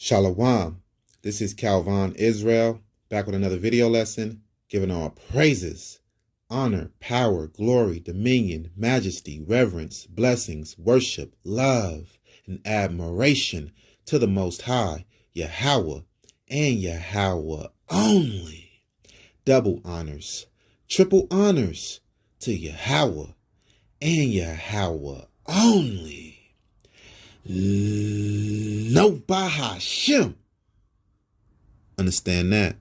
Shalom. This is Calvin Israel, back with another video lesson, giving all praises, honor, power, glory, dominion, majesty, reverence, blessings, worship, love, and admiration to the Most High, Yahweh, and Yahweh only. Double honors, triple honors to Yahweh and Yahweh only. No Bahashim. Understand that?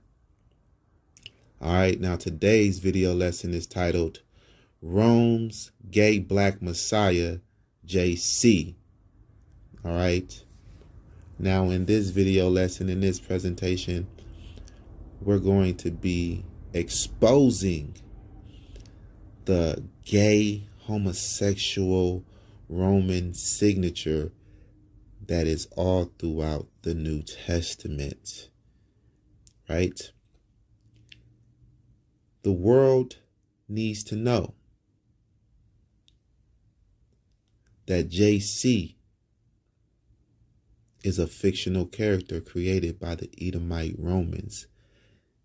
All right, now today's video lesson is titled Rome's Gay Black Messiah, JC. All right. Now in this video lesson, in this presentation, we're going to be exposing the gay homosexual Roman signature that is all throughout the New Testament, right? The world needs to know that JC is a fictional character created by the Edomite Romans.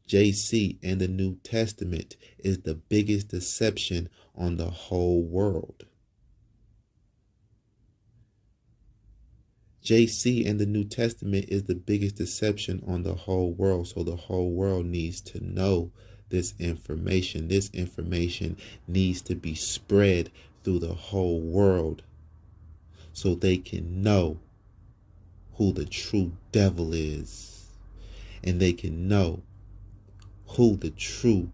JC in the New Testament is the biggest deception on the whole world. JC in the New Testament is the biggest deception on the whole world. So the whole world needs to know this information. This information needs to be spread through the whole world so they can know who the true devil is. And they can know who the true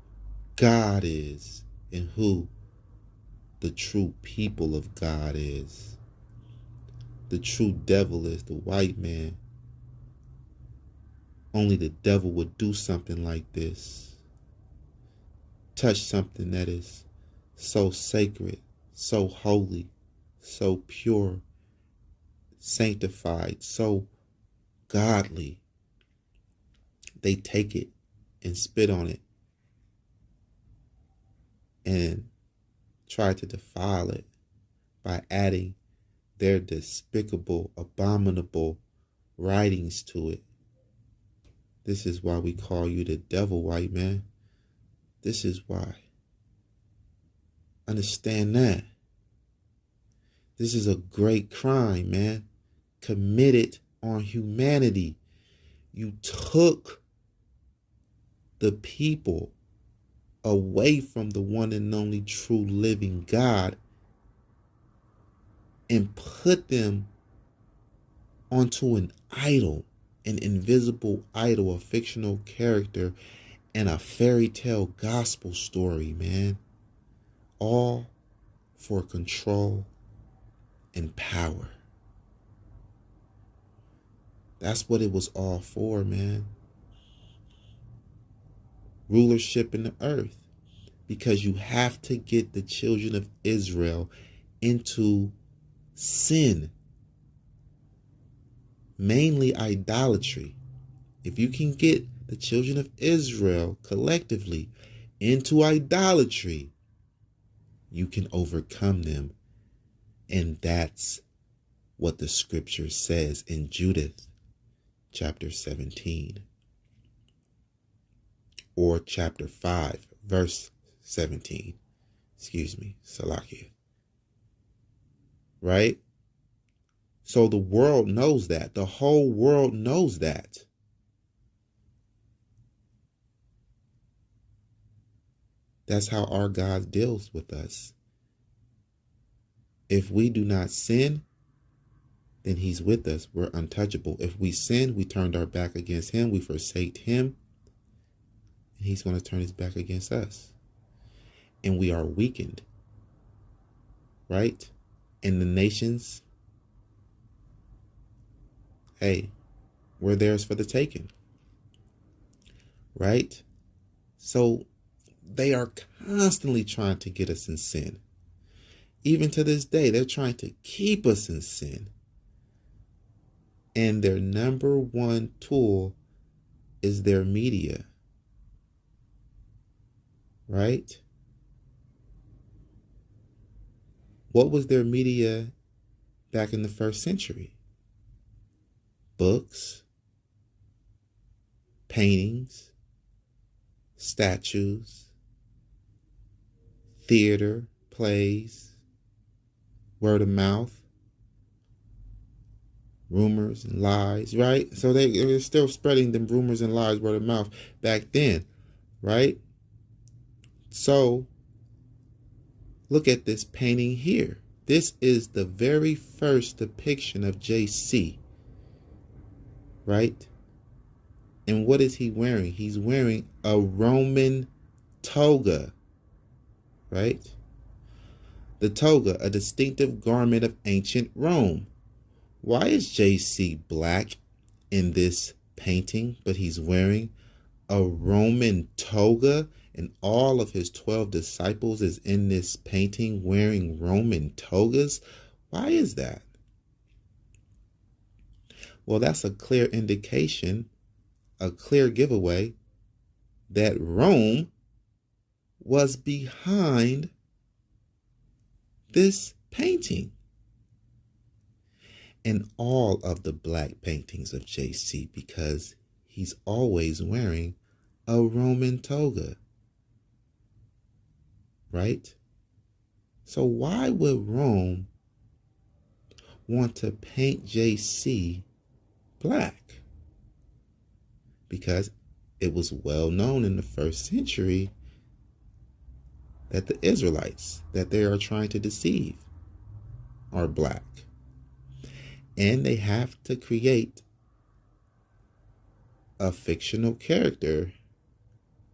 God is and who the true people of God is. The true devil is the white man. Only the devil would do something like this. Touch something that is so sacred, so holy, so pure, sanctified, so godly. They take it and spit on it and try to defile it by adding their despicable, abominable writings to it. This is why we call you the devil, white man. This is why. Understand that. This is a great crime, man, committed on humanity. You took the people away from the one and only true living God and put them onto an idol, an invisible idol, a fictional character, and a fairy tale gospel story, man. All for control and power. That's what it was all for, man. Rulership in the earth. Because you have to get the children of Israel into sin, mainly idolatry. If you can get the children of Israel collectively into idolatry, you can overcome them. And that's what the scripture says in Judith chapter 17 or chapter 5 verse 17. Salakia. Right? So the world knows that. The whole world knows that. That's how our God deals with us. If we do not sin, then he's with us. We're untouchable. If we sin, we turned our back against him. We forsake him. And he's going to turn his back against us. And we are weakened. Right? And the nations, hey, we're theirs for the taking. Right? So they are constantly trying to get us in sin. Even to this day, they're trying to keep us in sin. And their number one tool is their media. Right? What was their media back in the first century? Books, paintings, statues, theater, plays, word of mouth, rumors and lies, right? So they're still spreading them rumors and lies, word of mouth back then, right? So look at this painting here. This is the very first depiction of JC, right? And what is he wearing? He's wearing a Roman toga, right? The toga, a distinctive garment of ancient Rome. Why is JC black in this painting, but he's wearing a Roman toga, and all of his 12 disciples is in this painting wearing Roman togas? Why is that? Well, that's a clear indication, a clear giveaway that Rome was behind this painting and all of the black paintings of JC, because he's always wearing a Roman toga, right? So why would Rome want to paint JC black? Because it was well known in the first century that the Israelites that they are trying to deceive are black. And they have to create a fictional character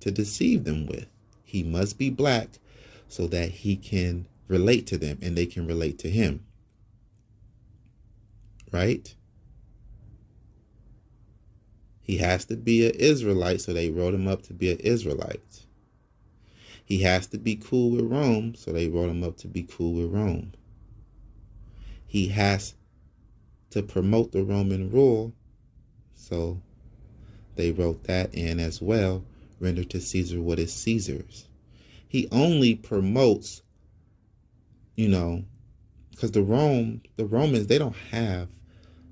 to deceive them with. He must be black so that he can relate to them and they can relate to him. Right? He has to be an Israelite, so they wrote him up to be an Israelite. He has to be cool with Rome, so they wrote him up to be cool with Rome. He has to promote the Roman rule, so they wrote that in as well. Render to Caesar what is Caesar's. He only promotes, because the Romans, they don't have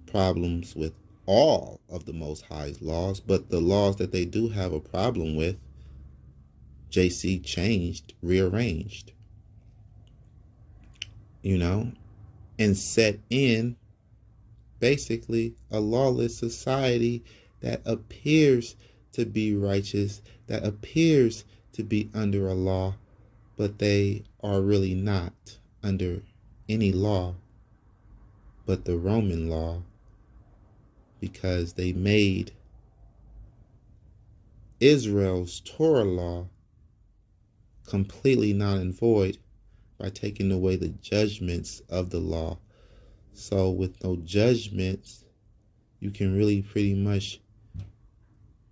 problems with all of the Most High's laws, but the laws that they do have a problem with, JC changed, rearranged, and set in basically a lawless society that appears to be righteous, that appears to be under a law, but they are really not under any law but the Roman law, because they made Israel's Torah law completely null and void by taking away the judgments of the law. So with no judgments, you can really pretty much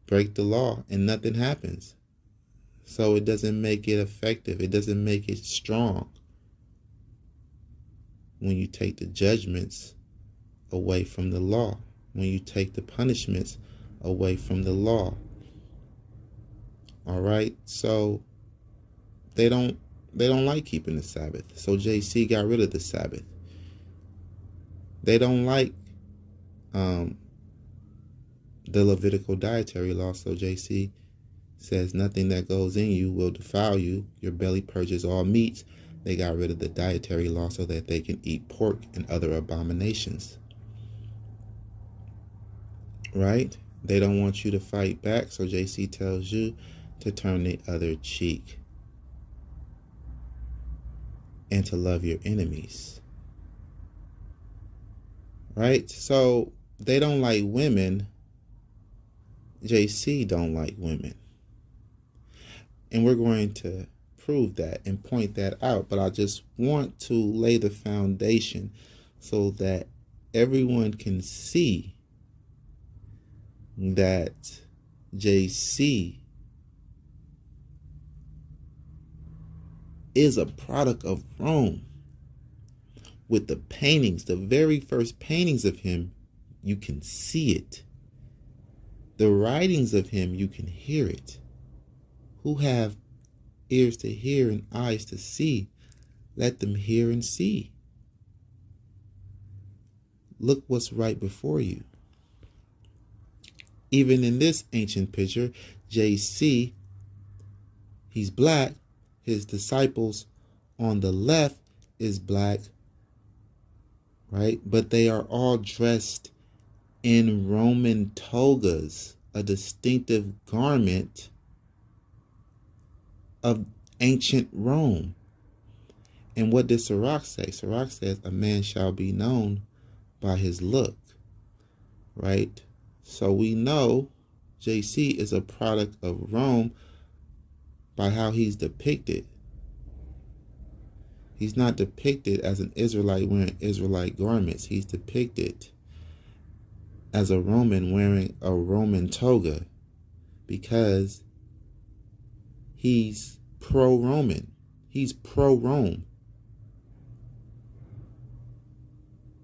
break the law and nothing happens. So it doesn't make it effective. It doesn't make it strong when you take the judgments away from the law, when you take the punishments away from the law. All right? So they don't like keeping the Sabbath. So JC got rid of the Sabbath. They don't like the Levitical dietary law. So JC says nothing that goes in you will defile you. Your belly purges all meats. They got rid of the dietary law so that they can eat pork and other abominations. Right? They don't want you to fight back. So JC tells you to turn the other cheek and to love your enemies. Right? So they don't like women. JC don't like women. And we're going to prove that and point that out. But I just want to lay the foundation so that everyone can see that JC is a product of Rome. With the paintings, the very first paintings of him, you can see it. The writings of him, you can hear it. Who have ears to hear and eyes to see, let them hear and see. Look what's right before you. Even in this ancient picture, JC, he's black. His disciples on the left is black, right? But they are all dressed in Roman togas, a distinctive garment of ancient Rome. And what did Sirach say? Sirach says, a man shall be known by his look, right? So we know JC is a product of Rome by how he's depicted. He's not depicted as an Israelite wearing Israelite garments. He's depicted as a Roman wearing a Roman toga because he's pro-Roman. He's pro-Rome.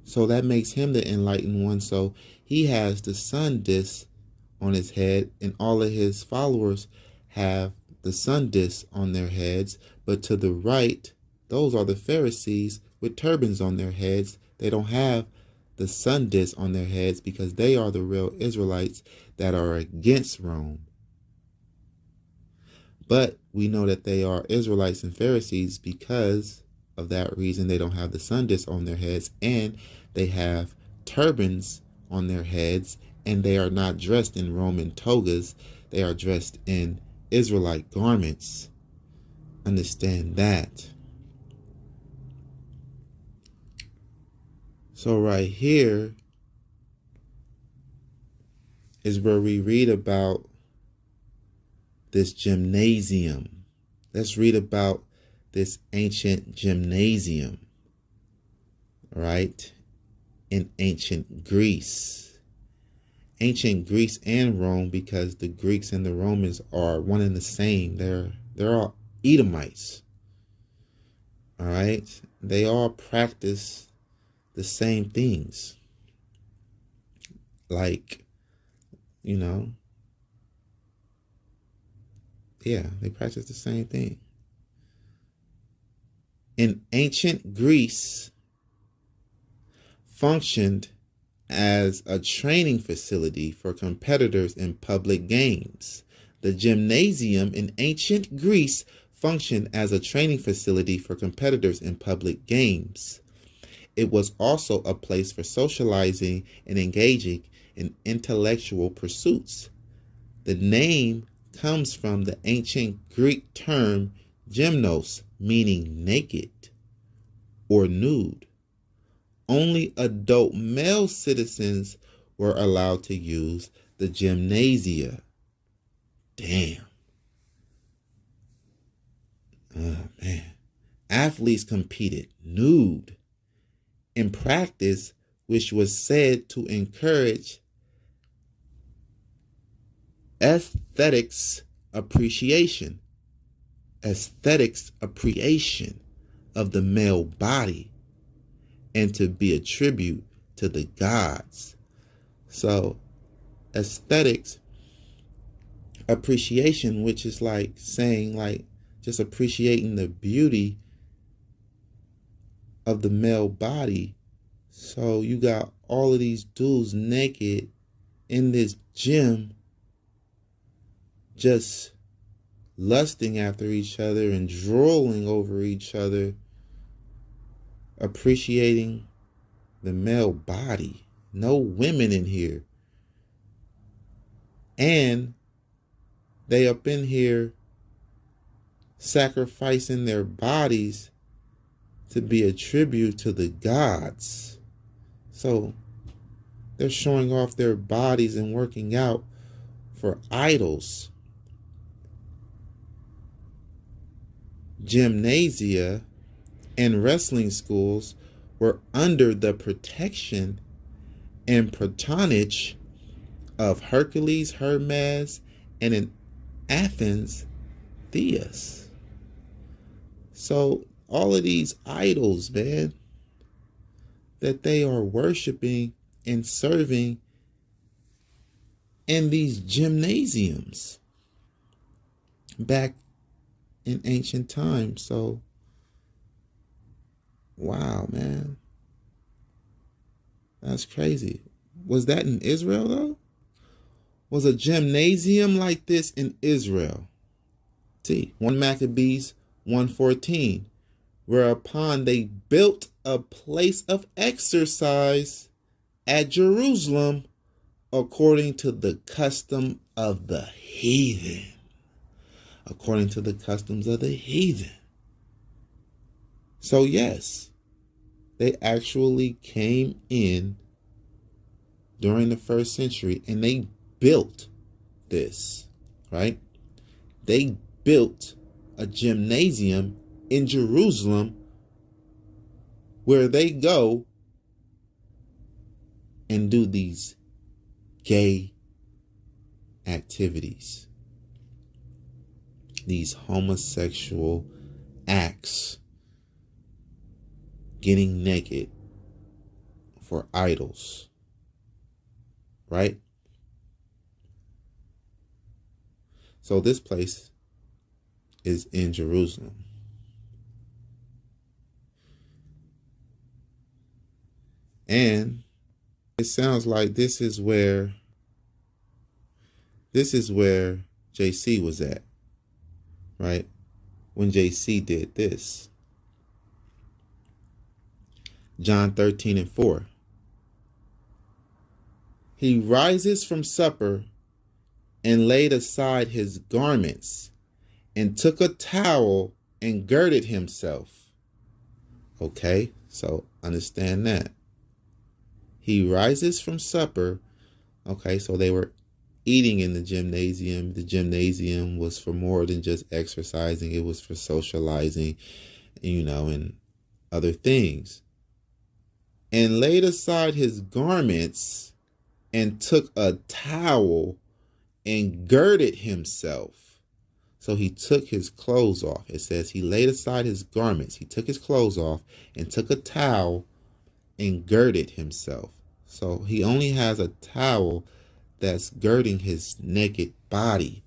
So that makes him the enlightened one. So he has the sun disk on his head, and all of his followers have the sun disk on their heads. But to the right, those are the Pharisees with turbans on their heads. They don't have the sun disk on their heads because they are the real Israelites that are against Rome. But we know that they are Israelites and Pharisees because of that reason. They don't have the sun disk on their heads, and they have turbans on their heads, and they are not dressed in Roman togas. They are dressed in Israelite garments. Understand that. So right here is where we read about this gymnasium. Let's read about this ancient gymnasium, right? In ancient Greece. Ancient Greece and Rome, because the Greeks and the Romans are one and the same. They're all Edomites. All right? They all practice the same things. Like, they practice the same thing. In ancient Greece, functioned as a training facility for competitors in public games. The gymnasium in ancient Greece functioned as a training facility for competitors in public games. It was also a place for socializing and engaging in intellectual pursuits. The name comes from the ancient Greek term gymnos, meaning naked or nude. Only adult male citizens were allowed to use the gymnasia. Damn. Oh, man. Athletes competed nude in practice, which was said to encourage aesthetics appreciation of the male body, and to be a tribute to the gods. So aesthetics appreciation, which is like saying, like, just appreciating the beauty of the male body. So you got all of these dudes naked in this gym, just lusting after each other and drooling over each other, appreciating the male body. No women in here. And they up in here sacrificing their bodies to be a tribute to the gods. So they're showing off their bodies and working out for idols. Gymnasia and wrestling schools were under the protection and patronage of Hercules, Hermes, and in Athens, Theus. So all of these idols, man, that they are worshiping and serving in these gymnasiums back in ancient times. So, wow, man. That's crazy. Was that in Israel, though? was a gymnasium like this in Israel. See, 1 Maccabees 1:14, whereupon they built a place of exercise at Jerusalem according to the custom of the heathen. According to the customs of the heathen. So yes, they actually came in during the first century and they built this, right? They built a gymnasium in Jerusalem where they go and do these gay activities, these homosexual acts, getting naked for idols, right? So this place is in Jerusalem. And it sounds like this is where JC was at, right? When JC did this. John 13:4. He rises from supper and laid aside his garments and took a towel and girded himself. Okay, so understand that. He rises from supper. Okay, so they were eating in the gymnasium. The gymnasium was for more than just exercising. It was for socializing, and other things. And laid aside his garments and took a towel and girded himself. So he took his clothes off. It says he laid aside his garments. He took his clothes off and took a towel and girded himself. So he only has a towel that's girding his naked body.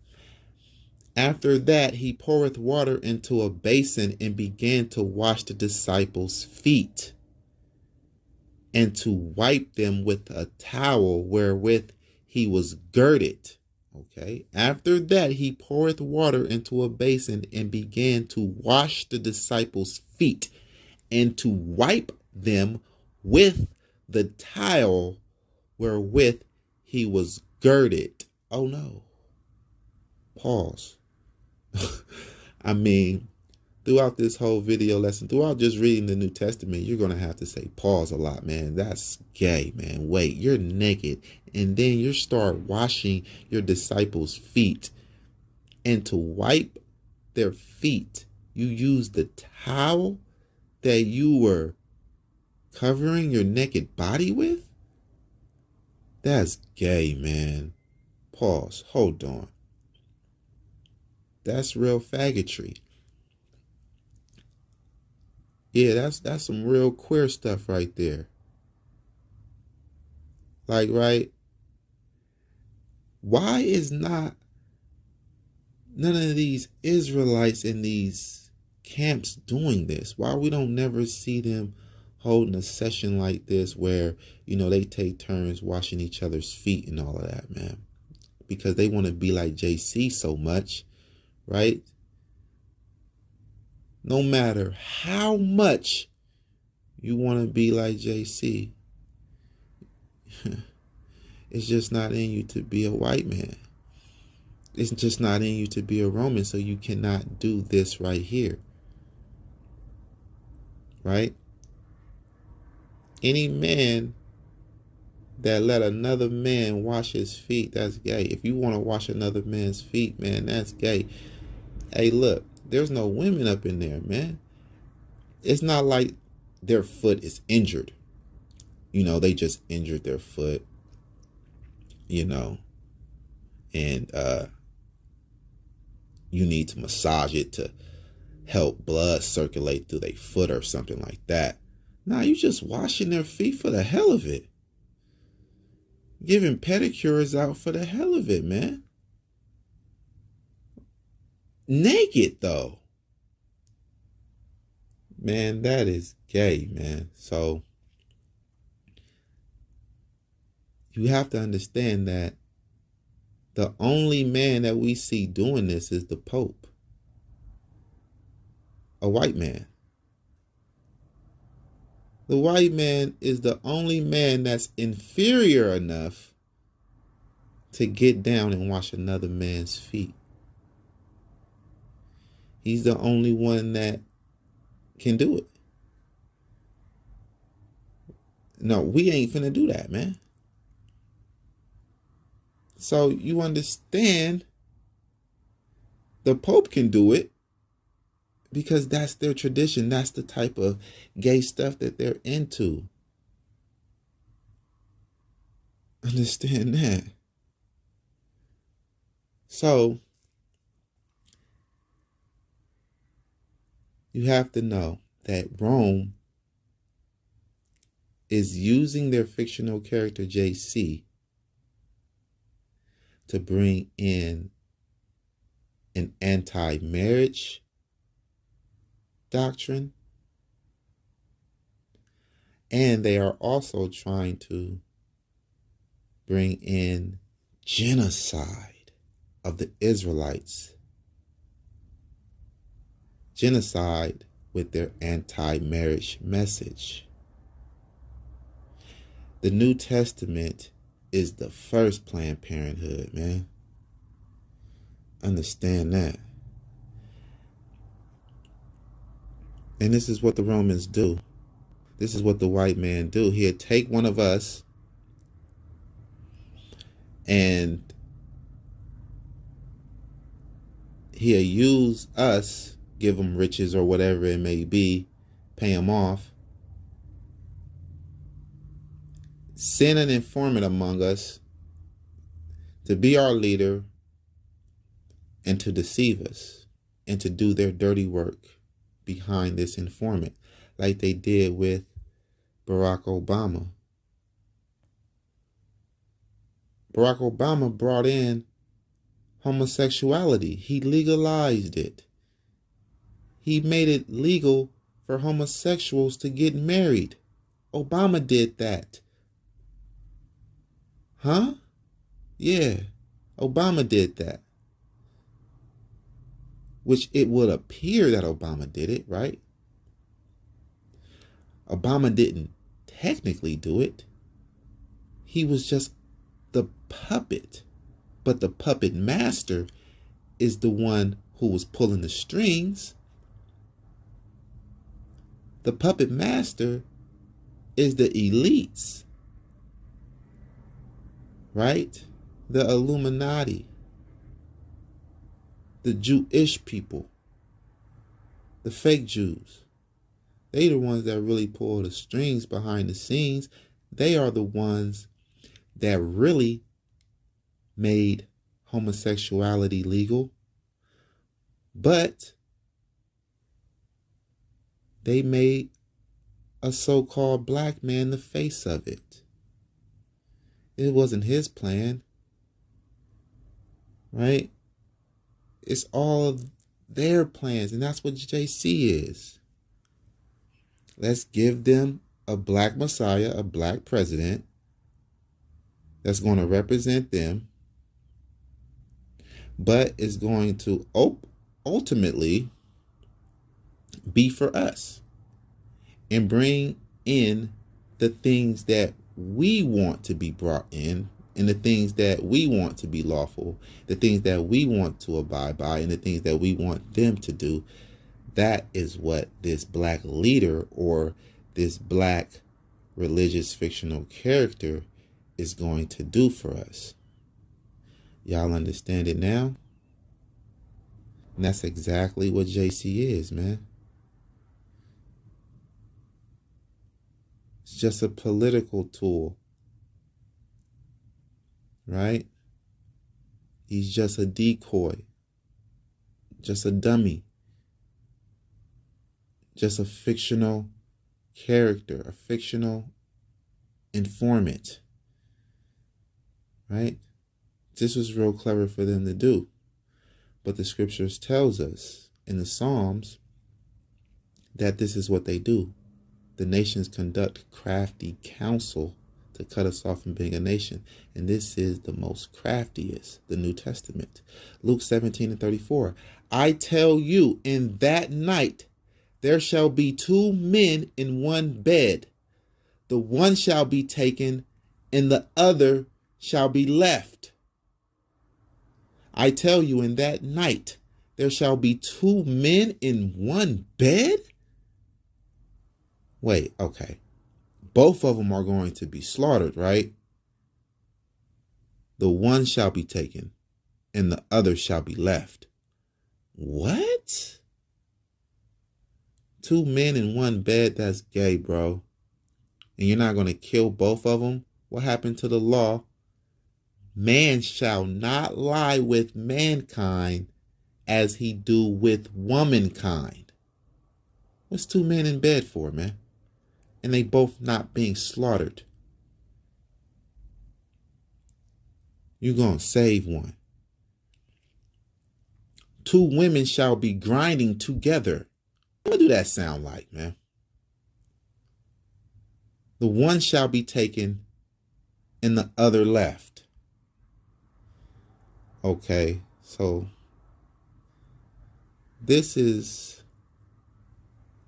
After that, he poureth water into a basin and began to wash the disciples' feet and to wipe them with a towel wherewith he was girded. Okay. After that, he poureth water into a basin and began to wash the disciples' feet and to wipe them with the towel wherewith he was girded. Oh no. Pause. I mean, throughout this whole video lesson, throughout just reading the New Testament, you're going to have to say pause a lot, man. That's gay, man. Wait, you're naked. And then you start washing your disciples' feet. And to wipe their feet, you use the towel that you were covering your naked body with? That's gay, man. Pause. Hold on. That's real faggotry. Yeah, that's some real queer stuff right there. Like, right? Why is not none of these Israelites in these camps doing this? Why we don't never see them holding a session like this where, they take turns washing each other's feet and all of that, man? Because they want to be like JC so much, right? No matter how much you want to be like JC, it's just not in you to be a white man. It's just not in you to be a Roman, so you cannot do this right here. Right? Any man that let another man wash his feet, that's gay. If you want to wash another man's feet, man, that's gay. Hey, look, there's no women up in there, man. It's not like their foot is injured. They just injured their foot, and you need to massage it to help blood circulate through their foot or something like that. Nah, you just washing their feet for the hell of it. Giving pedicures out for the hell of it, man. Naked, though. Man, that is gay, man. So you have to understand that The only man that we see doing this is the Pope, a white man. The white man is the only man that's inferior enough to get down and wash another man's feet. He's the only one that can do it. No, we ain't finna do that, man. So you understand, the Pope can do it because that's their tradition. That's the type of gay stuff that they're into. Understand that. So you have to know that Rome is using their fictional character JC to bring in an anti-marriage doctrine. And they are also trying to bring in genocide of the Israelites. Genocide with their anti-marriage message. The New Testament is the first Planned Parenthood, man. Understand that. And this is what the Romans do. This is what the white man do. He'd take one of us and he'll use us, give them riches or whatever it may be, pay them off, send an informant among us to be our leader and to deceive us and to do their dirty work behind this informant, like they did with Barack Obama. Barack Obama brought in homosexuality. He legalized it. He made it legal for homosexuals to get married. Obama did that. Huh? Yeah, Obama did that. Which it would appear that Obama did it, right? Obama didn't technically do it. He was just the puppet. But the puppet master is the one who was pulling the strings. The puppet master is the elites, right? The Illuminati, the Jewish people, the fake Jews. They the ones that really pull the strings behind the scenes. They are the ones that really made homosexuality legal. But they made a so-called black man the face of it. It wasn't his plan, right? It's all of their plans, and that's what JC is. Let's give them a black messiah, a black president that's going to represent them, but is going to ultimately be for us and bring in the things that we want to be brought in, and the things that we want to be lawful, the things that we want to abide by, and the things that we want them to do. That is what this black leader or this black religious fictional character is going to do for us. Y'all understand it now? And that's exactly what JC is, man. It's just a political tool, right? He's just a decoy, just a dummy, just a fictional character, a fictional informant, right? This was real clever for them to do. But the scriptures tells us in the Psalms that this is what they do. The nations conduct crafty counsel to cut us off from being a nation. And this is the most craftiest, the New Testament. Luke 17:34. I tell you, in that night there shall be two men in one bed. The one shall be taken and the other shall be left. I tell you, in that night there shall be two men in one bed? Wait, okay. Both of them are going to be slaughtered, right? The one shall be taken and the other shall be left. What? Two men in one bed? That's gay, bro. And you're not going to kill both of them? What happened to the law? Man shall not lie with mankind as he do with womankind. What's two men in bed for, man? And they both not being slaughtered. You're going to save one. Two women shall be grinding together. What do that sound like, man? The one shall be taken and the other left. Okay, so this is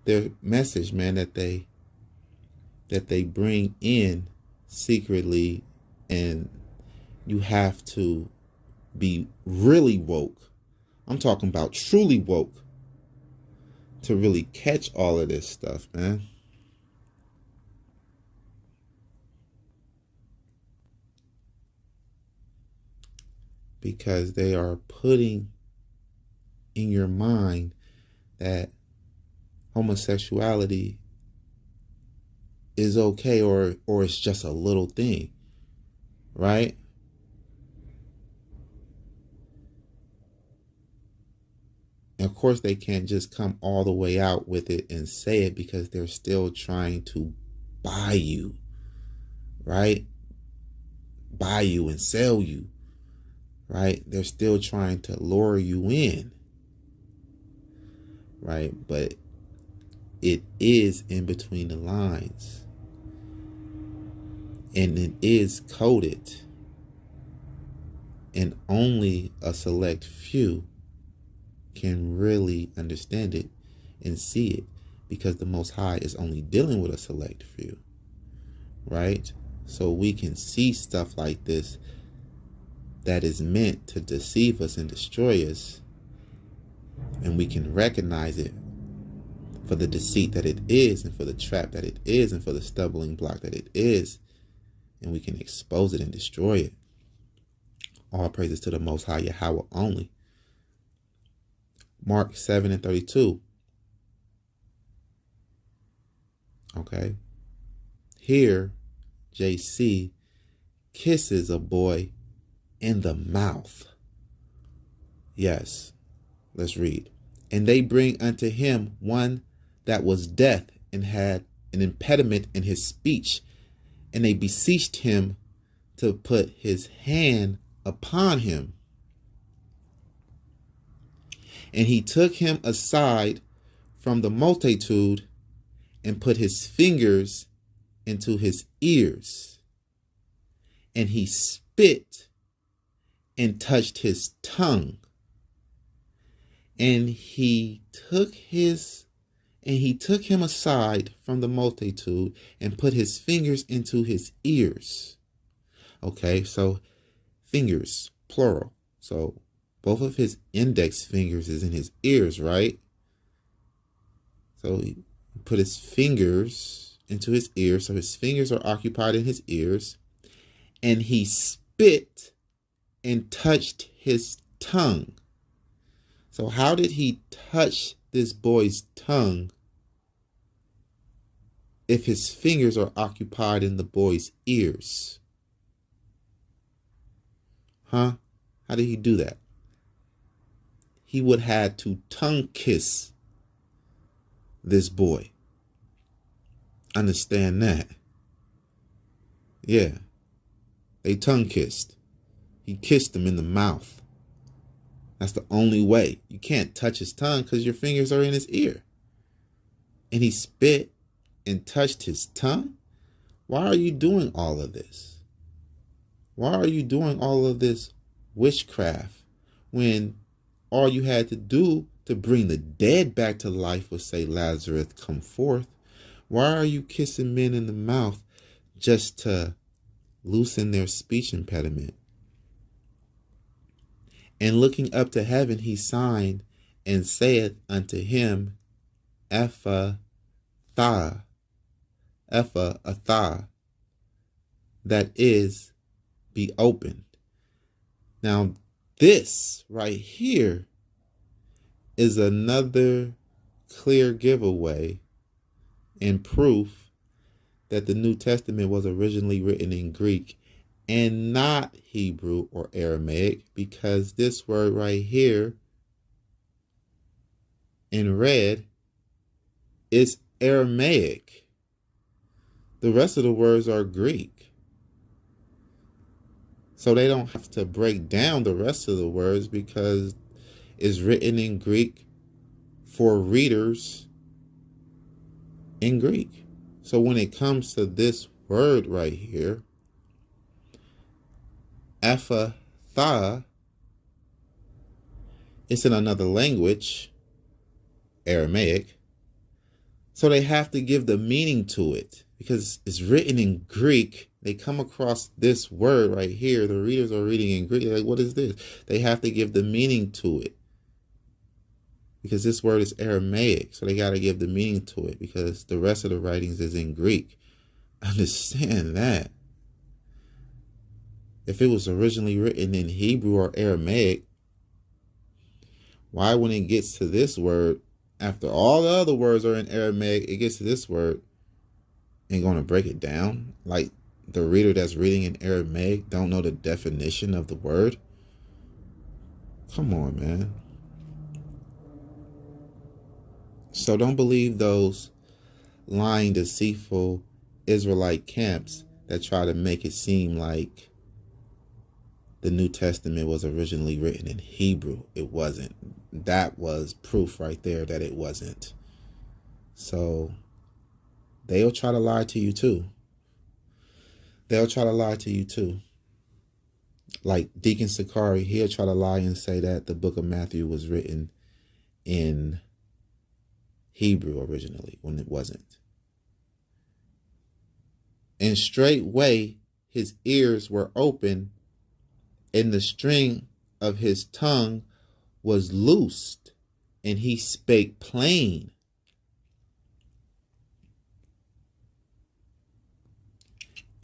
their message, man, that they bring in secretly, and you have to be really woke. I'm talking about truly woke to really catch all of this stuff, man. Because they are putting in your mind that homosexuality is okay, or it's just a little thing, right? And of course, they can't just come all the way out with it and say it, because they're still trying to buy you, right? Buy you and sell you, right? They're still trying to lure you in, right? But it is in between the lines, and it is coded, and only a select few can really understand it and see it, because the Most High is only dealing with a select few, right? So we can see stuff like this that is meant to deceive us and destroy us, and we can recognize it for the deceit that it is, and for the trap that it is, and for the stumbling block that it is, and we can expose it and destroy it. All praises to the Most High Yahweh only. Mark 7:32. Okay. Here, JC kisses a boy in the mouth. Yes. Let's read. And they bring unto him one that was deaf and had an impediment in his speech. And they beseeched him to put his hand upon him. And he took him aside from the multitude and put his fingers into his ears. And he spit and touched his tongue. And he took him aside from the multitude and put his fingers into his ears. Okay, so fingers, plural. So both of his index fingers is in his ears, right? So he put his fingers into his ears. So his fingers are occupied in his ears. And he spit and touched his tongue. So how did he touch this boy's tongue if his fingers are occupied in the boy's ears? Huh? How did he do that? He would have to tongue kiss this boy. Understand that? Yeah. They tongue kissed. He kissed him in the mouth. That's the only way. You can't touch his tongue because your fingers are in his ear. And he spit and touched his tongue? Why are you doing all of this? Why are you doing all of this witchcraft when all you had to do to bring the dead back to life was say, Lazarus, come forth? Why are you kissing men in the mouth just to loosen their speech impediment? And looking up to heaven, he signed and saith unto him, Ephphatha, that is, be opened. Now, this right here is another clear giveaway and proof that the New Testament was originally written in Greek and not Hebrew or Aramaic, because this word right here in red is Aramaic. The rest of the words are Greek. So they don't have to break down the rest of the words because it's written in Greek for readers in Greek. So when it comes to this word right here, Ephphatha, it's in another language, Aramaic. So they have to give the meaning to it because it's written in Greek. They come across this word right here. The readers are reading in Greek. They're like, what is this? They have to give the meaning to it because this word is Aramaic. So they got to give the meaning to it because the rest of the writings is in Greek. Understand that. If it was originally written in Hebrew or Aramaic, why when it gets to this word, after all the other words are in Aramaic, it gets to this word, ain't going to break it down? Like the reader that's reading in Aramaic don't know the definition of the word? Come on, man. So don't believe those lying, deceitful Israelite camps that try to make it seem like the New Testament was originally written in Hebrew. It wasn't. That was proof right there that it wasn't. So they'll try to lie to you too. They'll try to lie to you too. Like Deacon Sakari, he'll try to lie and say that the book of Matthew was written in Hebrew originally when it wasn't. And straightway his ears were open, and the string of his tongue was loosed, and he spake plain.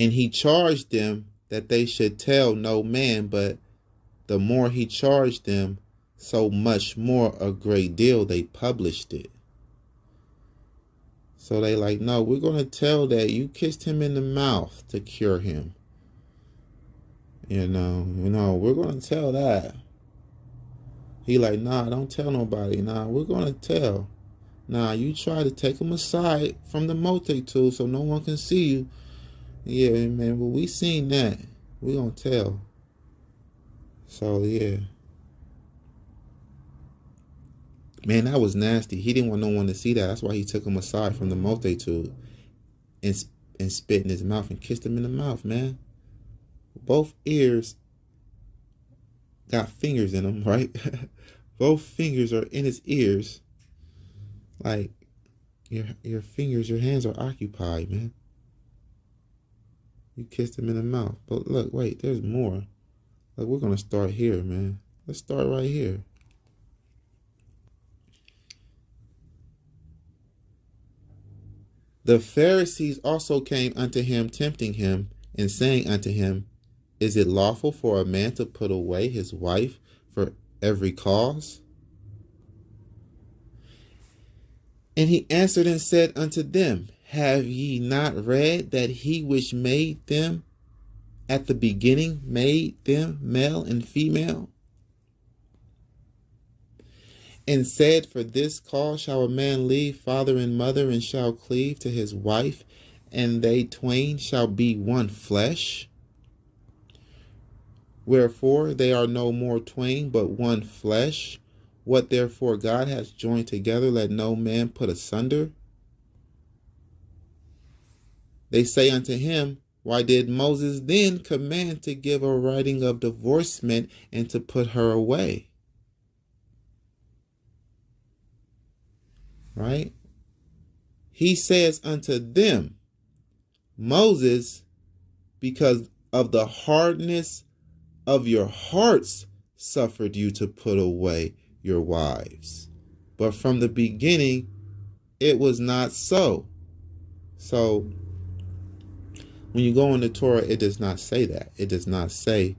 And he charged them that they should tell no man, but the more he charged them, so much more a great deal they published it. So they like, no, we're going to tell that you kissed him in the mouth to cure him. You know, we're going to tell that. He like, nah, don't tell nobody. Nah, we're going to tell. Nah, you try to take him aside from the multitude so no one can see you. Yeah, man, well, we seen that. We're going to tell. So, yeah. Man, that was nasty. He didn't want no one to see that. That's why he took him aside from the multitude and spit in his mouth and kissed him in the mouth, man. Both ears got fingers in them, right? Both fingers are in his ears. Like, your fingers, your hands are occupied, man. You kissed him in the mouth. But look, wait, there's more. Like, we're going to start here, man. Let's start right here. The Pharisees also came unto him, tempting him, and saying unto him, Is it lawful for a man to put away his wife for every cause? And he answered and said unto them, Have ye not read that he which made them at the beginning made them male and female? And said, For this cause shall a man leave father and mother, and shall cleave to his wife, and they twain shall be one flesh. Wherefore they are no more twain, but one flesh. What therefore God hath joined together, let no man put asunder. They say unto him, why did Moses then command to give a writing of divorcement and to put her away? Right? He says unto them, Moses, because of the hardness of your hearts, suffered you to put away your wives. But from the beginning, it was not so. So, when you go in the Torah, it does not say that. It does not say,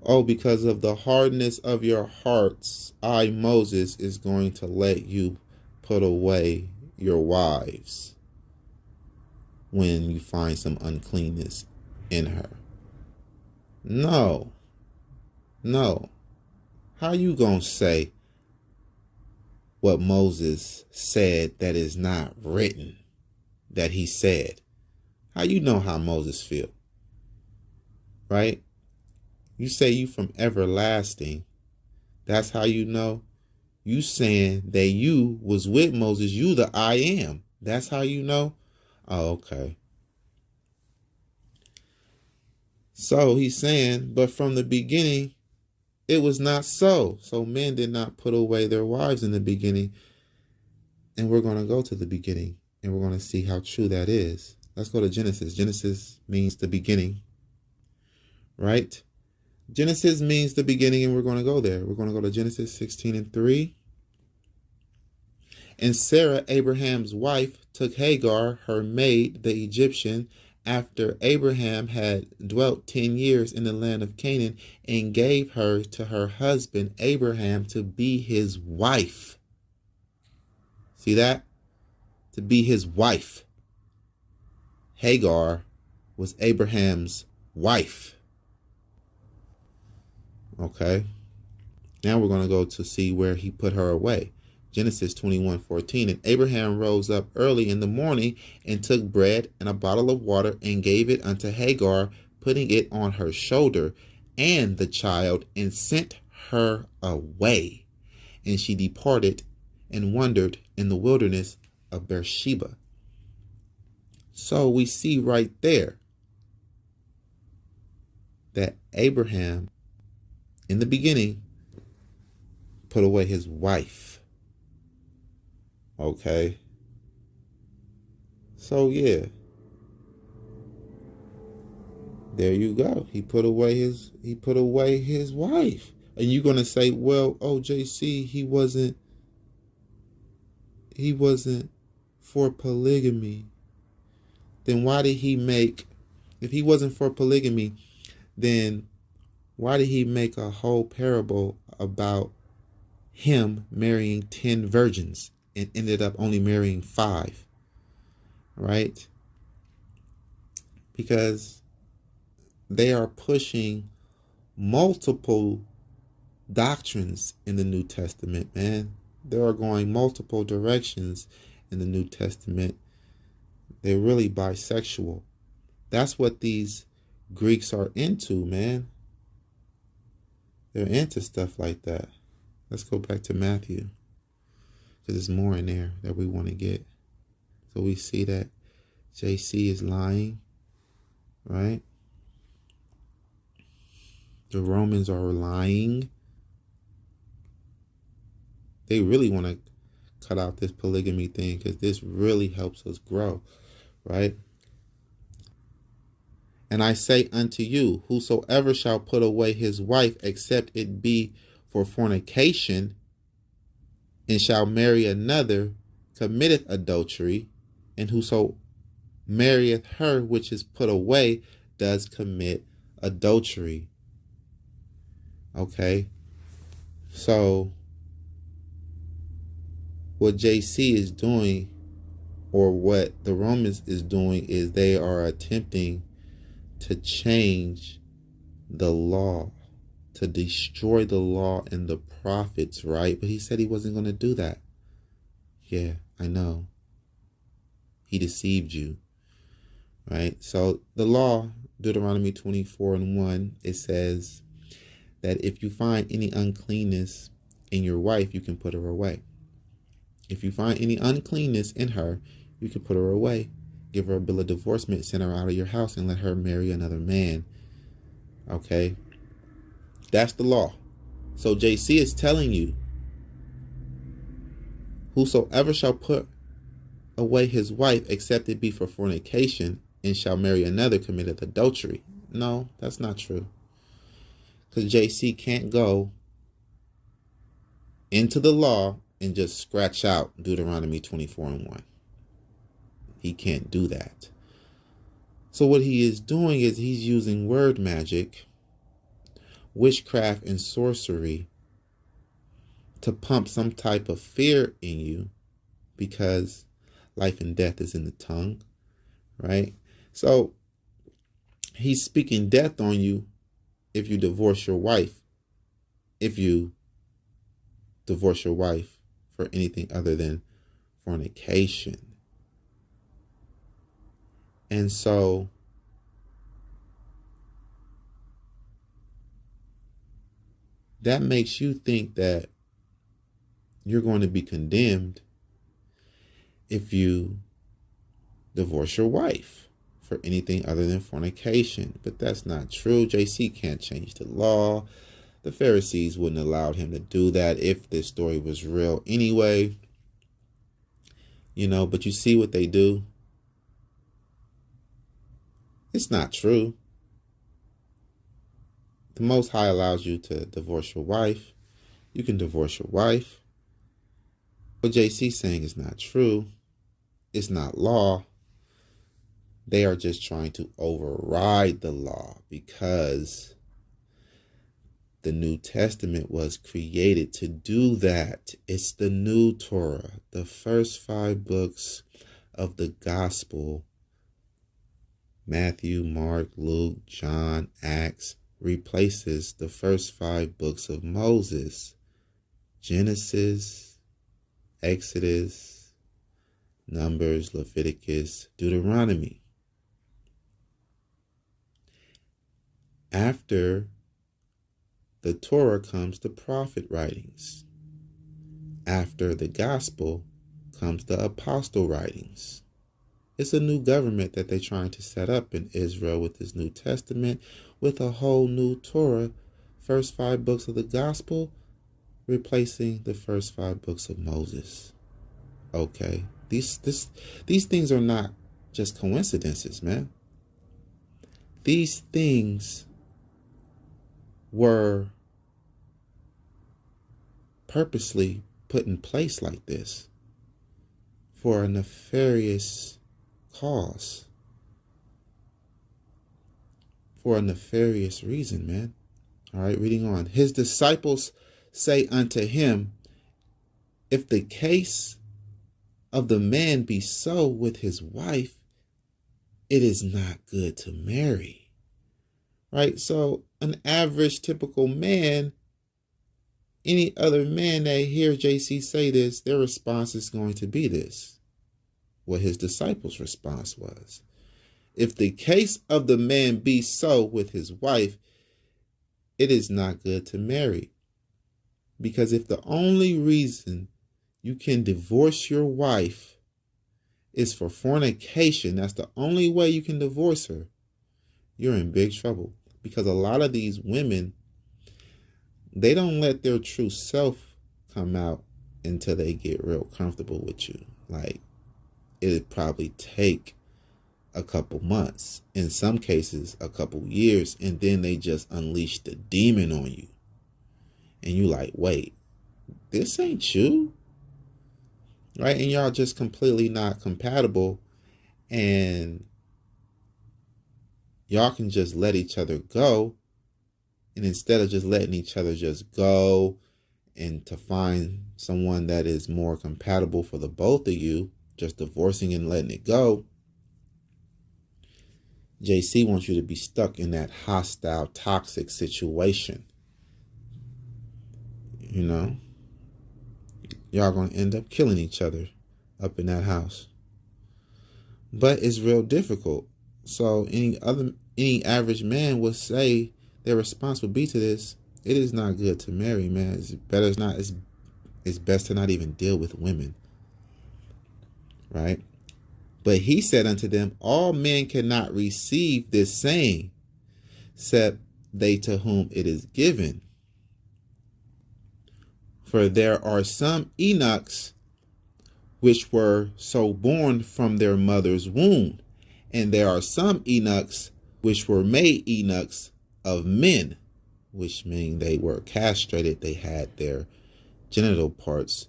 oh, because of the hardness of your hearts, I, Moses, is going to let you put away your wives when you find some uncleanness in her. No. How you gonna say what Moses said that is not written, that he said? How you know how Moses feel? Right? You say you from everlasting. That's how you know. You saying that you was with Moses. You the I am. That's how you know? Oh, okay. So he's saying, but from the beginning, it was not so. So men did not put away their wives in the beginning. And we're going to go to the beginning and we're going to see how true that is. Let's go to Genesis. Genesis means the beginning, right? Genesis means the beginning, and we're going to go there. We're going to go to Genesis 16:3. And Sarah, Abraham's wife, took Hagar, her maid, the Egyptian, after Abraham had dwelt 10 years in the land of Canaan, and gave her to her husband Abraham to be his wife. See that? To be his wife. Hagar was Abraham's wife. Okay. Now we're going to go to see where he put her away. Genesis 21:14. And Abraham rose up early in the morning and took bread and a bottle of water and gave it unto Hagar, putting it on her shoulder and the child, and sent her away. And she departed and wandered in the wilderness of Beersheba. So we see right there that Abraham, in the beginning, put away his wife. Okay. So yeah. There you go. He put away his wife. And you're gonna say, well, JC, he wasn't for polygamy. Then why did he make, if he wasn't for polygamy, then why did he make a whole parable about him marrying 10 virgins and ended up only marrying 5? Right? Because they are pushing multiple doctrines in the New Testament, man. They are going multiple directions in the New Testament. They're really bisexual. That's what these Greeks are into, man. They're into stuff like that. Let's go back to Matthew, because there's more in there that we want to get. So we see that JC is lying, right? The Romans are lying. They really want to cut out this polygamy thing, because this really helps us grow, right? And I say unto you, whosoever shall put away his wife, except it be for fornication, and shall marry another, committeth adultery, and whoso marrieth her which is put away does commit adultery. Okay, so what JC is doing, or what the Romans is doing, is they are attempting to change the law, to destroy the law and the prophets, right? But he said he wasn't going to do that. Yeah, I know. He deceived you, right? So the law, Deuteronomy 24:1, it says that if you find any uncleanness in your wife, you can put her away. If you find any uncleanness in her, you can put her away. Give her a bill of divorcement, send her out of your house, and let her marry another man. Okay? That's the law. So JC is telling you, whosoever shall put away his wife, except it be for fornication, and shall marry another, committeth adultery. No, that's not true. Because JC can't go into the law and just scratch out Deuteronomy 24:1. He can't do that. So what he is doing is he's using word magic, witchcraft, and sorcery to pump some type of fear in you, because life and death is in the tongue, right? So he's speaking death on you if you divorce your wife. If you divorce your wife for anything other than fornication. And so that makes you think that you're going to be condemned if you divorce your wife for anything other than fornication. But that's not true. JC can't change the law. The Pharisees wouldn't allow him to do that if this story was real anyway. But you see what they do? It's not true. The Most High allows you to divorce your wife. You can divorce your wife. What JC's saying is not true. It's not law. They are just trying to override the law, because the New Testament was created to do that. It's the new Torah. The first 5 books of the gospel, Matthew, Mark, Luke, John, Acts, replaces the first 5 books of Moses. Genesis, Exodus, Numbers, Leviticus, Deuteronomy. After the Torah comes the prophet writings. After the gospel comes the apostle writings. It's a new government that they're trying to set up in Israel with this New Testament, with a whole new Torah, first 5 books of the gospel, replacing the first 5 books of Moses. Okay, these things are not just coincidences, man. These things were purposely put in place like this for a nefarious cause, for a nefarious reason, man. All right, reading on. His disciples say unto him, if the case of the man be so with his wife, it is not good to marry. Right? So an average, typical man, any other man that hears JC say this, their response is going to be this. What his disciples' response was. If the case of the man be so with his wife, it is not good to marry. Because if the only reason you can divorce your wife is for fornication, that's the only way you can divorce her, you're in big trouble. Because a lot of these women, they don't let their true self come out until they get real comfortable with you. Like, it'd probably take a couple months, in some cases a couple years, and then they just unleash the demon on you. And you like, wait, this ain't you? Right? And y'all just completely not compatible, and y'all can just let each other go. And instead of just letting each other just go and to find someone that is more compatible for the both of you, just divorcing and letting it go, JC wants you to be stuck in that hostile, toxic situation. You know? Y'all gonna end up killing each other up in that house. But it's real difficult. So any average man would say their response would be to this, it is not good to marry, man. It's best to not even deal with women. Right? But he said unto them, all men cannot receive this saying, except they to whom it is given. For there are some Enochs which were so born from their mother's womb, and there are some Enochs which were made Enochs of men, which mean they were castrated, they had their genital parts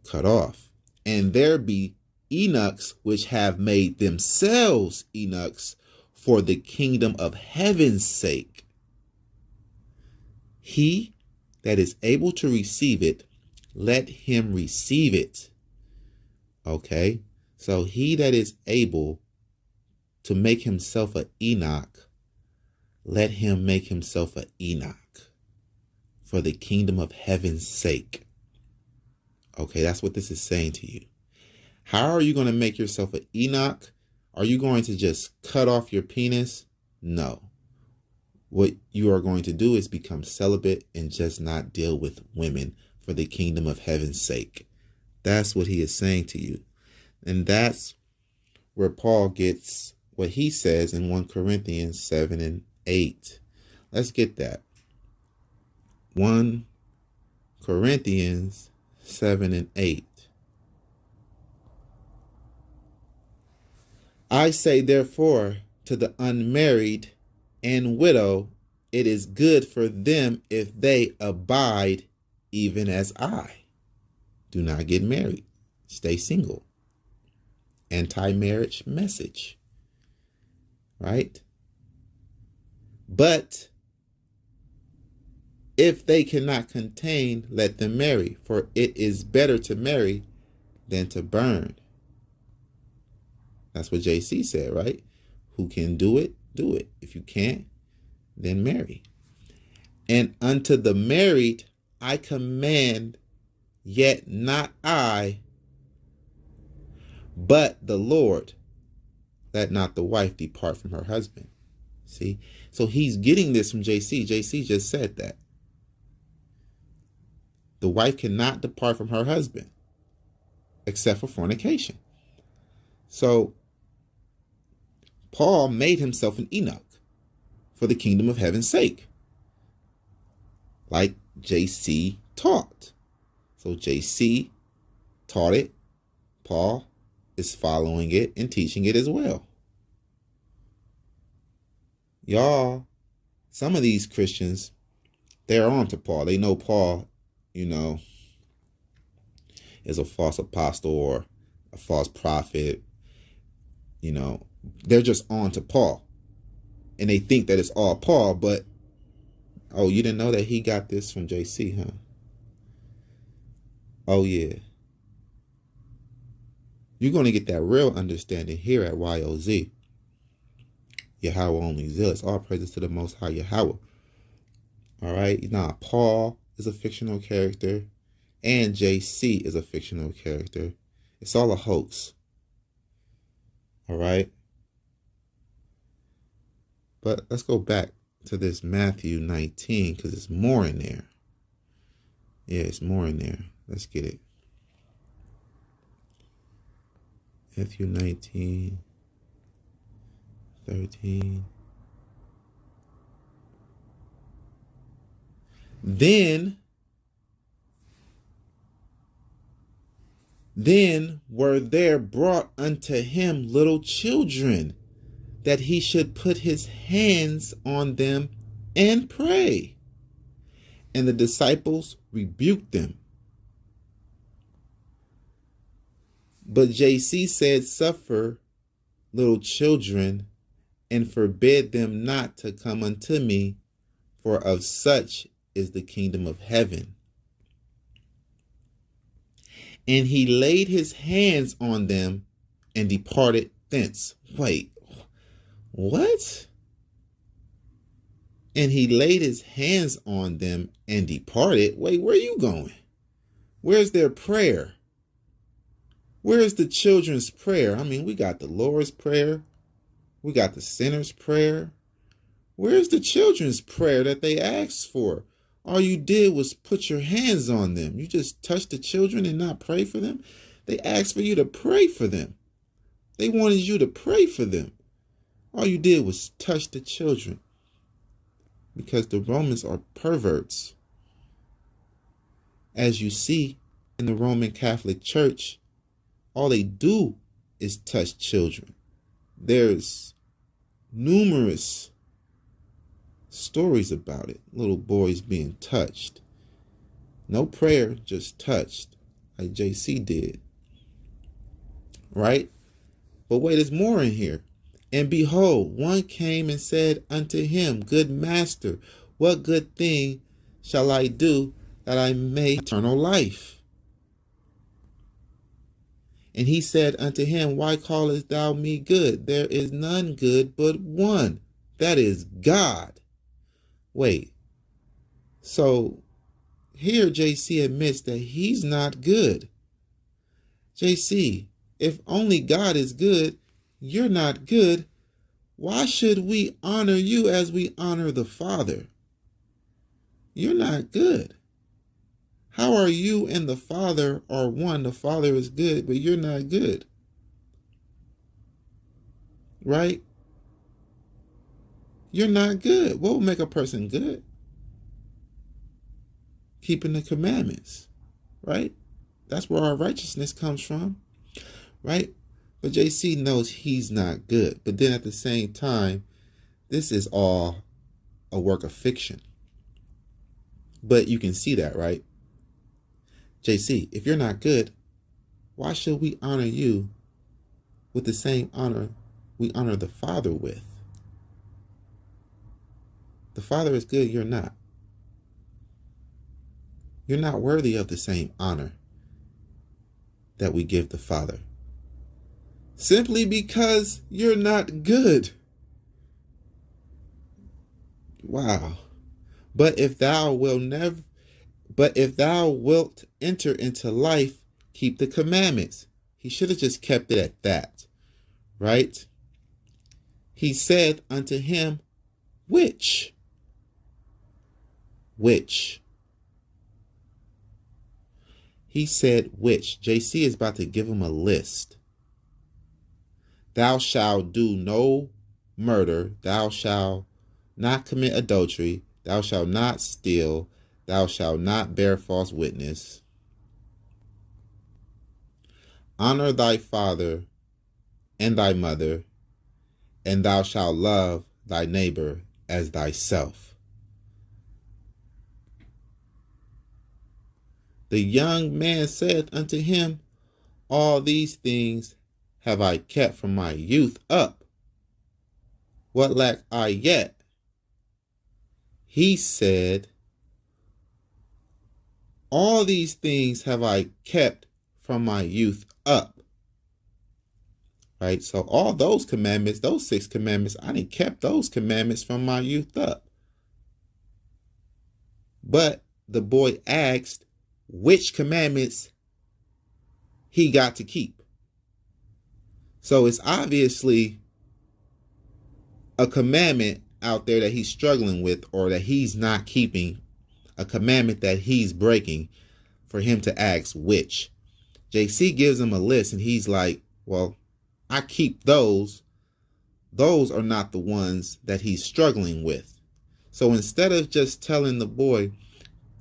cut off. And there be Enochs which have made themselves Enochs for the kingdom of heaven's sake. He that is able to receive it, let him receive it. Okay, so he that is able to make himself an Enoch, let him make himself an Enoch for the kingdom of heaven's sake. Okay, that's what this is saying to you. How are you going to make yourself an Enoch? Are you going to just cut off your penis? No. What you are going to do is become celibate and just not deal with women for the kingdom of heaven's sake. That's what he is saying to you. And that's where Paul gets what he says in 1 Corinthians 7 and 8. Let's get that. 1 Corinthians 7 and 8. I say therefore to the unmarried and widow, it is good for them if they abide even as I. Do not get married. Stay single. Anti-marriage message. Right? But if they cannot contain, let them marry, for it is better to marry than to burn. That's what JC said, right? Who can do it, do it. If you can't, then marry. And unto the married I command, yet not I, but the Lord, let not the wife depart from her husband. See? So he's getting this from JC. JC just said that. The wife cannot depart from her husband except for fornication. So Paul made himself an Enoch for the kingdom of heaven's sake, like JC taught. So JC taught it. Paul is following it and teaching it as well. Y'all, some of these Christians, they're on to Paul. They know Paul, is a false apostle or a false prophet. They're just on to Paul. And they think that it's all Paul, but, oh, you didn't know that he got this from JC, huh? Oh, yeah. You're going to get that real understanding here at YOZ. Yahweh only zealous. All praises to the Most High Yahweh. All right? Now, Paul is a fictional character, and JC is a fictional character. It's all a hoax. All right? But let's go back to this Matthew 19, because it's more in there. Yeah, it's more in there. Let's get it. Matthew 19, 13. Then were there brought unto him little children, that he should put his hands on them and pray. And the disciples rebuked them. But JC said, suffer little children, and forbid them not to come unto me, for of such is the kingdom of heaven. And he laid his hands on them and departed thence. Wait, what? And he laid his hands on them and departed. Wait, where are you going? Where's their prayer? Where's the children's prayer? I mean, we got the Lord's prayer. We got the sinner's prayer. Where's the children's prayer that they asked for? All you did was put your hands on them. You just touched the children and not pray for them. They asked for you to pray for them. They wanted you to pray for them. All you did was touch the children, because the Romans are perverts. As you see in the Roman Catholic Church, all they do is touch children. There's numerous stories about it. Little boys being touched. No prayer, just touched, like JC did. Right? But wait, there's more in here. And behold, one came and said unto him, Good master, what good thing shall I do that I may eternal life? And he said unto him, Why callest thou me good? There is none good but one, that is God. Wait, so here JC admits that he's not good. JC, if only God is good, you're not good. Why should we honor you as we honor the Father? You're not good. How are you and the Father are one? The Father is good, but you're not good. Right? You're not good. What will make a person good? Keeping the commandments. Right? That's where our righteousness comes from. Right? But JC knows he's not good. But then at the same time, this is all a work of fiction. But you can see that, right? JC, if you're not good, why should we honor you with the same honor we honor the Father with? The Father is good, you're not. You're not worthy of the same honor that we give the Father. Simply because you're not good. Wow. But if thou wilt enter into life, keep the commandments. He should have just kept it at that. Right? He said unto him, Which? Which? He said, Which? JC is about to give him a list. Thou shalt do no murder. Thou shalt not commit adultery. Thou shalt not steal. Thou shalt not bear false witness. Honor thy father and thy mother, and thou shalt love thy neighbor as thyself. The young man said unto him, All these things have I kept from my youth up. What lack I yet? He said, All these things have I kept from my youth up. Right? So all those commandments, those 6 commandments, I didn't kept those commandments from my youth up. But the boy asked which commandments he got to keep. So it's obviously a commandment out there that he's struggling with, or that he's not keeping, a commandment that he's breaking, for him to ask which. JC gives him a list and he's like, well, I keep those. Those are not the ones that he's struggling with. So instead of just telling the boy,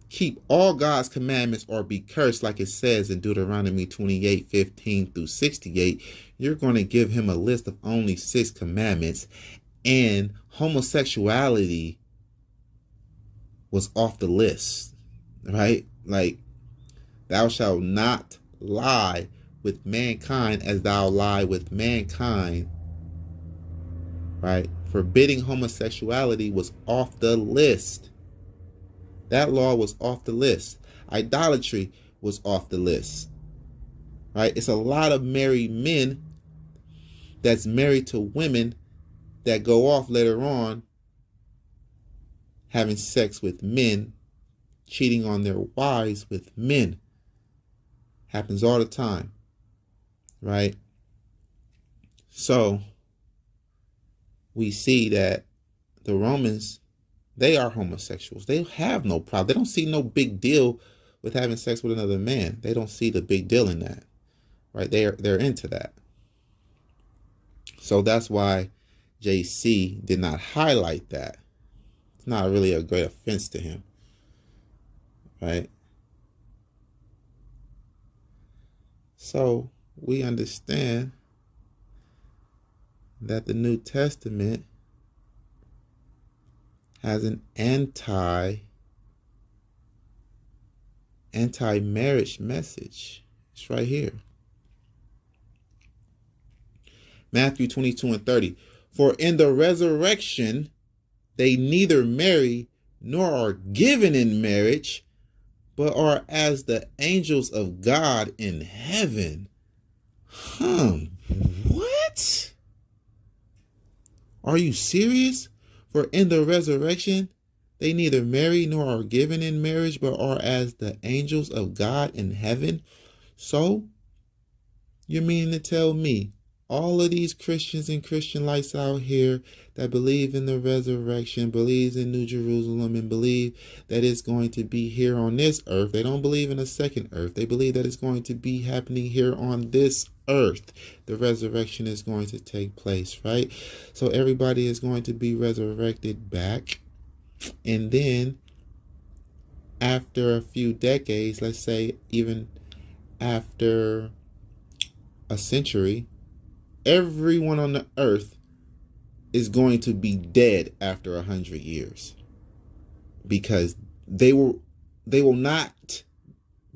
keep all God's commandments or be cursed, like it says in Deuteronomy 28:15-68, you're going to give him a list of only 6 commandments, and homosexuality was off the list, right? Like, thou shalt not lie with mankind as thou lie with mankind, right? Forbidding homosexuality was off the list. That law was off the list. Idolatry was off the list. Right? It's a lot of married men that's married to women that go off later on having sex with men, cheating on their wives with men. Happens all the time. Right? So we see that the Romans, they are homosexuals. They have no problem. They don't see no big deal with having sex with another man. They don't see the big deal in that. Right? They're into that. So that's why JC did not highlight that. It's not really a great offense to him, right? So we understand that the New Testament has an anti-marriage message. It's right here. Matthew 22:30. For in the resurrection, they neither marry nor are given in marriage, but are as the angels of God in heaven. What? Are you serious? For in the resurrection, they neither marry nor are given in marriage, but are as the angels of God in heaven. So, you're meaning to tell me all of these Christians and Christianites out here that believe in the resurrection, believes in New Jerusalem, and believe that it's going to be here on this earth. They don't believe in a second earth. They believe that it's going to be happening here on this earth. The resurrection is going to take place, right? So everybody is going to be resurrected back. And then after a few decades, let's say even after a century, everyone on the earth is going to be dead after 100 years, because they will not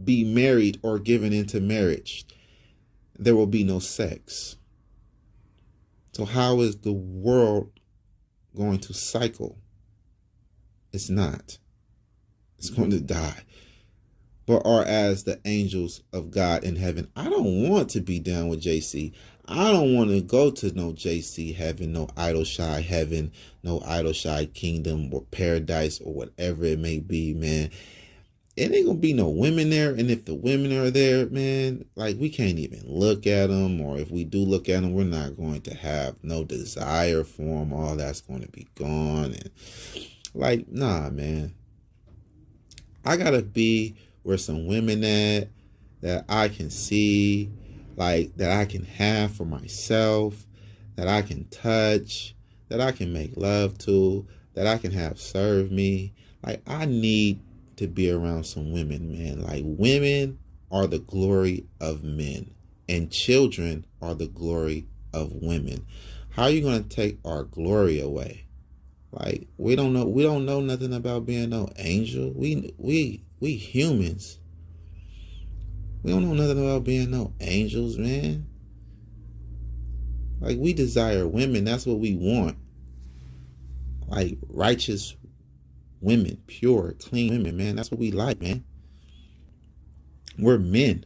be married or given into marriage. There will be no sex. So how is the world going to cycle? It's not. It's going to die. But are as the angels of God in heaven. I don't want to be down with JC. I don't want to go to no JC heaven, no idol shy heaven, no idol shy kingdom or paradise or whatever it may be, man. It ain't gonna be no women there. And if the women are there, man, like we can't even look at them. Or if we do look at them, we're not going to have no desire for them. All that's going to be gone. And like, nah, man. I gotta be where some women at that I can see, like that I can have for myself, that I can touch, that I can make love to, that I can have serve me. Like I need to be around some women, man. Like women are the glory of men and children are the glory of women. How are you going to take our glory away? Like we don't know nothing about being no angel. We humans. We don't know nothing about being no angels, man. Like we desire women. That's what we want. Like righteous women, pure, clean women, man. That's what we like, man. We're men.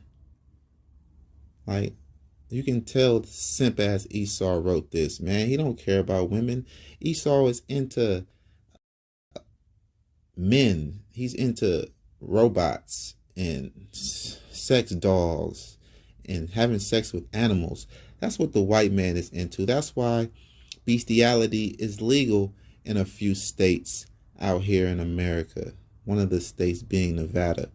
Like you can tell simp ass Esau wrote this, man. He don't care about women. Esau is into men. He's into robots and sex dolls and having sex with animals. That's what the white man is into. That's why bestiality is legal in a few states out here in America. One of the states being Nevada,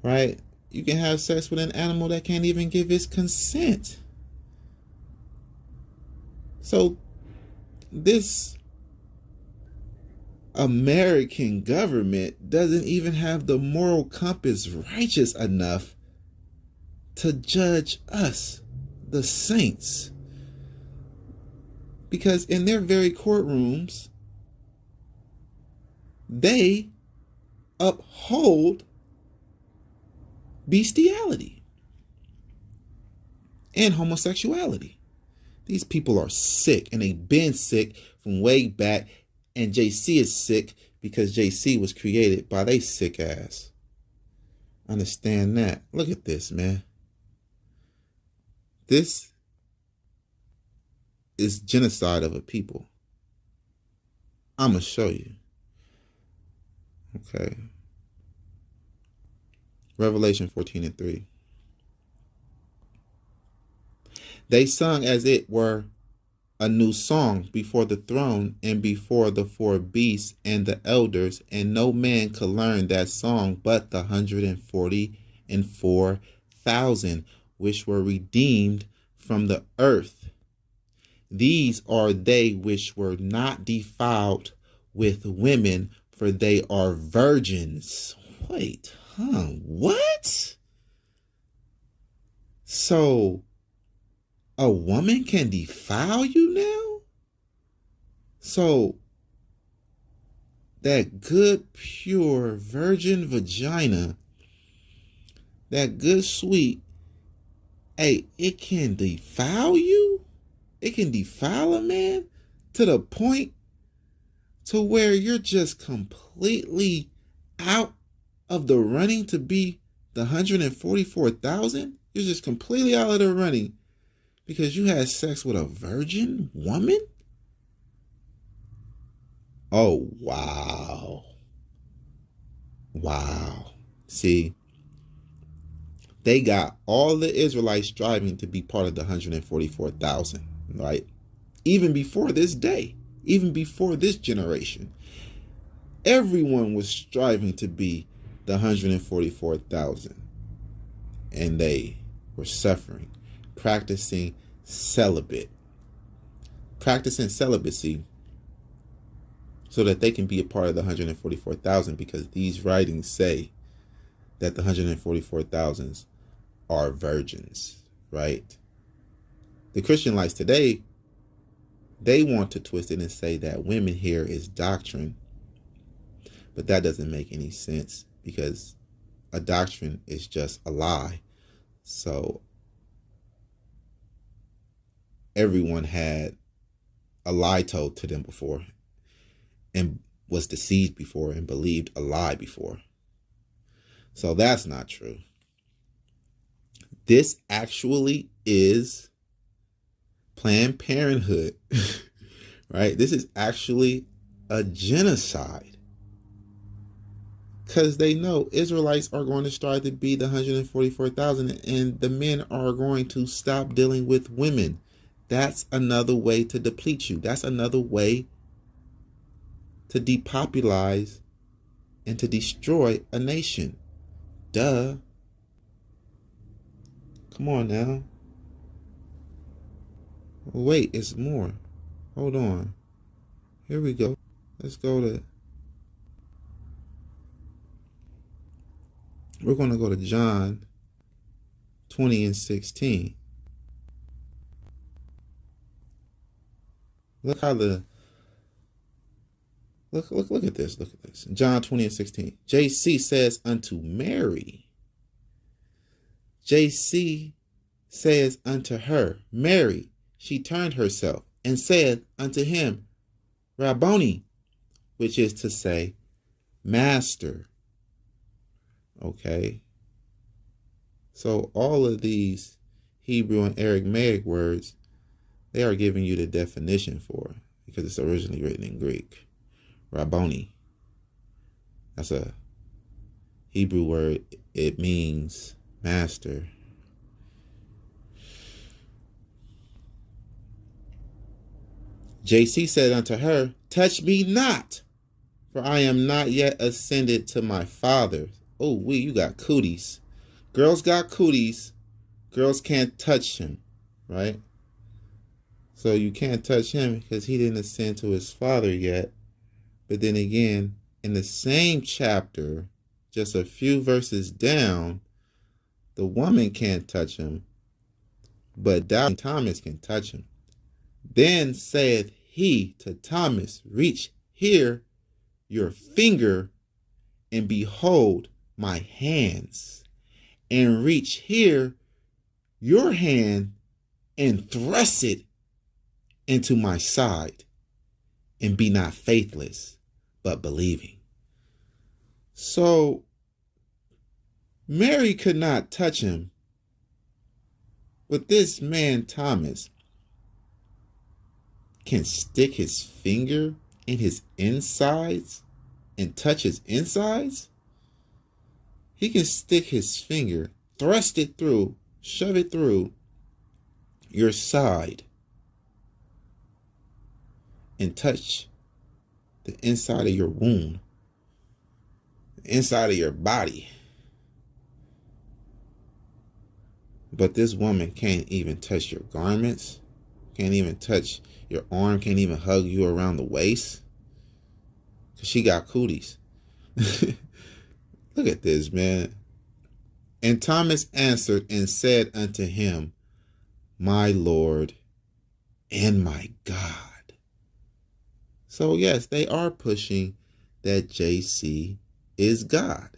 right? You can have sex with an animal that can't even give its consent. So this American government doesn't even have the moral compass righteous enough to judge us, the saints. Because in their very courtrooms, they uphold bestiality and homosexuality. These people are sick, and they've been sick from way back. And JC is sick because JC was created by they sick ass. Understand that. Look at this, man. This is genocide of a people. I'm going to show you. Okay. Revelation 14:3. They sung as it were a new song before the throne and before the four beasts and the elders, and no man could learn that song but the 144,000 which were redeemed from the earth. These are they which were not defiled with women, for they are virgins. Wait, what? So a woman can defile you now? So that good, pure, virgin vagina, that good, sweet, hey, it can defile you? It can defile a man to the point to where you're just completely out of the running to be the 144,000? You're just completely out of the running because you had sex with a virgin woman? Oh, wow. Wow. See, they got all the Israelites striving to be part of the 144,000, right? Even before this day, even before this generation, everyone was striving to be the 144,000. And they were suffering, practicing celibacy so that they can be a part of the 144,000, because these writings say that the 144,000 are virgins, right? The Christian lights today, they want to twist it and say that women here is doctrine, but that doesn't make any sense, because a doctrine is just a lie. So everyone had a lie told to them before and was deceived before and believed a lie before. So that's not true. This actually is Planned Parenthood, right? This is actually a genocide, because they know Israelites are going to start to be the 144,000, and the men are going to stop dealing with women. That's another way to deplete you. That's another way to depopulize and to destroy a nation. Duh. Come on now. Wait, it's more. Hold on. Here we go. Let's go to... We're going to go to John 20:16. Look how the... Look at this. Look at this. John 20:16. JC says unto Mary. JC says unto her, Mary. She turned herself and said unto him, Rabboni, which is to say, Master. Okay. So all of these Hebrew and Aramaic words, they are giving you the definition for it, because it's originally written in Greek. Rabboni. That's a Hebrew word. It means master. JC said unto her, Touch me not, for I am not yet ascended to my Father. Oh, you got cooties. Girls got cooties. Girls can't touch him, right? So you can't touch him because he didn't ascend to his Father yet. But then again, in the same chapter, just a few verses down, the woman can't touch him, but doubting Thomas can touch him. Then saith he to Thomas, Reach here your finger, and behold my hands, and reach here your hand, and thrust it into my side, and be not faithless, but believing. So Mary could not touch him, but this man Thomas can stick his finger in his insides and touch his insides. He can stick his finger, thrust it through, shove it through your side, and touch the inside of your wound, the inside of your body. But this woman can't even touch your garments. Can't even touch your arm, can't even hug you around the waist. Cause she got cooties. Look at this, man. And Thomas answered and said unto him, My Lord and my God. So yes, they are pushing that JC is God.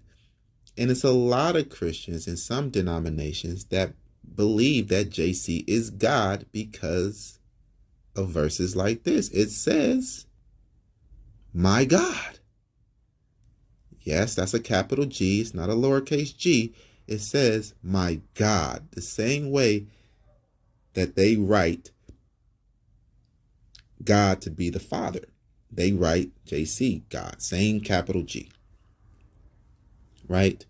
And it's a lot of Christians in some denominations that believe that JC is God because of verses like this. It says, my God. Yes, that's a capital G. It's not a lowercase g. It says, my God. The same way that they write God to be the Father. They write JC, God. Same capital G. Right?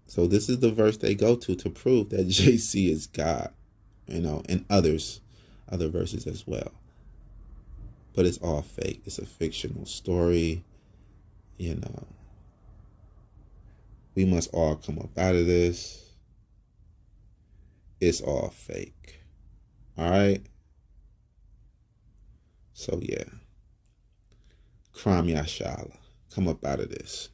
So this is the verse they go to prove that JC is God. And other verses as well. But it's all fake. It's a fictional story. We must all come up out of this. It's all fake. All right? So, yeah. Kwame Ashala. Come up out of this.